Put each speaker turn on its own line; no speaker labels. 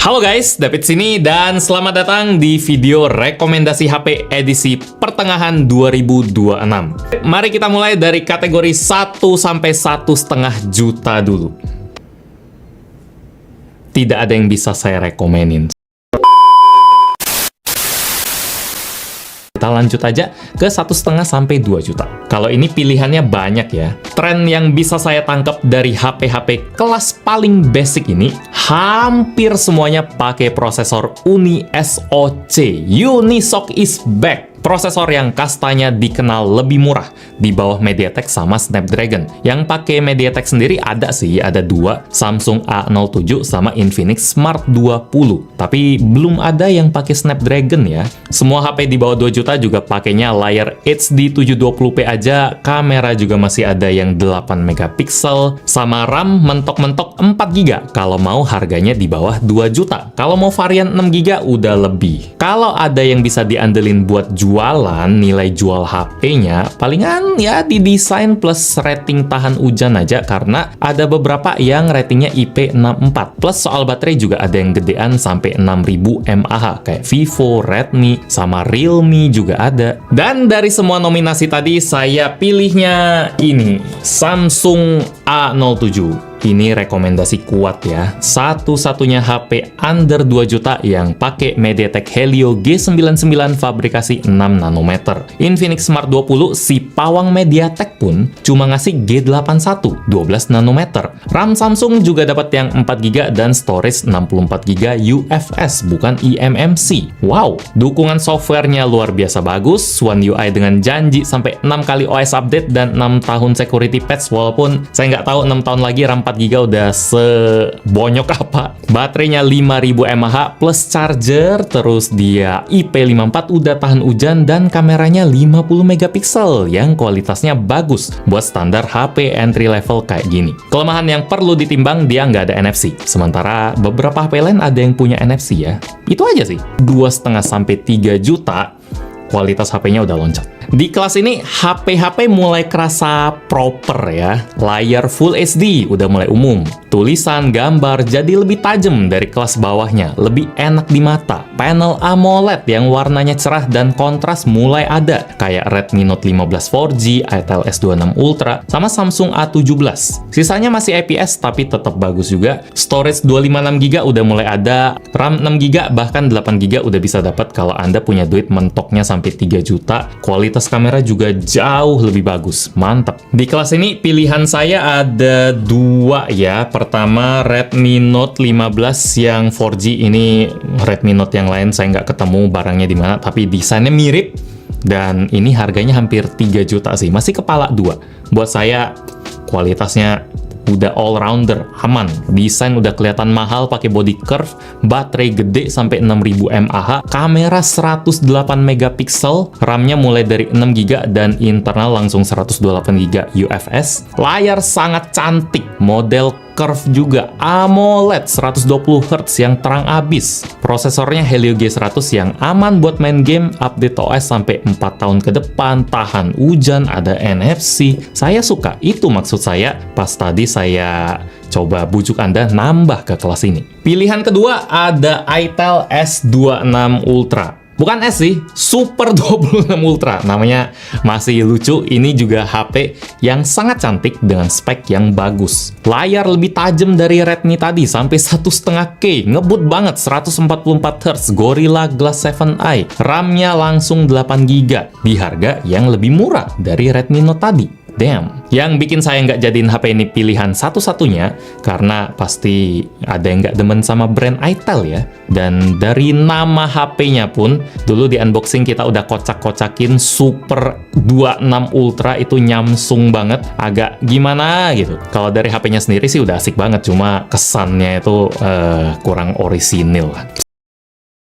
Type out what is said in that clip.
Halo guys, David sini dan selamat datang di video rekomendasi HP edisi pertengahan 2026. Mari kita mulai dari kategori 1 sampai 1,5 juta dulu. Tidak ada yang bisa saya rekomenin. Kita lanjut aja ke 1,5 sampai 2 juta. Kalau ini pilihannya banyak ya. Tren yang bisa saya tangkap dari HP-HP kelas paling basic ini, hampir semuanya pakai prosesor Uni SoC. Unisoc is back. Prosesor yang kastanya dikenal lebih murah di bawah MediaTek sama Snapdragon. Yang pakai MediaTek sendiri ada sih, ada dua, Samsung A07 sama Infinix Smart 20. Tapi belum ada yang pakai Snapdragon ya. Semua HP di bawah 2 juta juga pakainya layar HD 720p aja, kamera juga masih ada yang 8 megapiksel, sama RAM mentok-mentok 4 GB kalau mau harganya di bawah 2 juta. Kalau mau varian 6 GB udah lebih. Kalau ada yang bisa diandelin buat jualan, nilai jual HP-nya palingan ya di desain plus rating tahan hujan aja, karena ada beberapa yang ratingnya IP64. Plus soal baterai juga ada yang gedean sampai 6000 mAh kayak Vivo, Redmi, sama Realme juga ada. Dan dari semua nominasi tadi saya pilihnya ini, Samsung A07. Ini rekomendasi kuat ya. Satu-satunya HP under 2 juta yang pakai MediaTek Helio G99 fabrikasi 6 nanometer. Infinix Smart 20 si pawang MediaTek pun cuma ngasih G81 12 nanometer. RAM Samsung juga dapat yang 4 GB dan storage 64 GB UFS bukan eMMC. Wow, dukungan softwarenya luar biasa bagus. One UI dengan janji sampai 6 kali OS update dan 6 tahun security patch, walaupun saya nggak tahu 6 tahun lagi RAM 4 GB udah sebonyok apa. Baterainya 5000 mAh plus charger, terus dia IP54 udah tahan hujan, dan kameranya 50 megapiksel yang kualitasnya bagus buat standar HP entry level kayak gini. Kelemahan yang perlu ditimbang, dia nggak ada NFC. Sementara beberapa HP lain ada yang punya NFC ya. Itu aja sih. 2,5 sampai 3 juta kualitas HP-nya udah loncat. Di kelas ini, HP-HP mulai kerasa proper ya. Layar Full HD udah mulai umum. Tulisan, gambar jadi lebih tajam dari kelas bawahnya. Lebih enak di mata. Panel AMOLED yang warnanya cerah dan kontras mulai ada. Kayak Redmi Note 15 4G, Itel S26 Ultra, sama Samsung A17. Sisanya masih IPS tapi tetap bagus juga. Storage 256GB udah mulai ada. RAM 6GB bahkan 8GB udah bisa dapat kalau Anda punya duit mentoknya sampai 3 juta. Kualitas kamera juga jauh lebih bagus. Mantap. Di kelas ini pilihan saya ada dua ya. Pertama Redmi Note 15 yang 4G. Ini Redmi Note yang lain saya nggak ketemu barangnya di mana, tapi desainnya mirip. Dan ini harganya hampir 3 juta sih. Masih kepala dua. Buat saya kualitasnya udah all-rounder, aman. Desain udah kelihatan mahal pakai body curve, baterai gede sampai 6000 mAh, kamera 108 megapiksel, RAM-nya mulai dari 6 GB dan internal langsung 128 GB UFS. Layar sangat cantik, model curve juga, AMOLED 120 Hz yang terang abis. Prosesornya Helio G100 yang aman buat main game, update OS sampai 4 tahun ke depan, tahan hujan, ada NFC. Saya suka, itu maksud saya pas tadi saya coba bujuk Anda nambah ke kelas ini. Pilihan kedua ada Itel S26 Ultra. Bukan S sih, Super 26 Ultra. Namanya masih lucu. Ini juga HP yang sangat cantik dengan spek yang bagus. Layar lebih tajam dari Redmi tadi, sampai 1,5K. Ngebut banget, 144 Hz, Gorilla Glass 7i. RAM-nya langsung 8 GB. Di harga yang lebih murah dari Redmi Note tadi. Damn. Yang bikin saya nggak jadiin HP ini pilihan satu-satunya, karena pasti ada yang nggak demen sama brand Itel ya. Dan dari nama HP-nya pun, dulu di unboxing kita udah kocak-kocakin Super 26 Ultra, itu nyamsung banget. Agak gimana gitu. Kalau dari HP-nya sendiri sih udah asik banget, cuma kesannya itu kurang orisinil lah.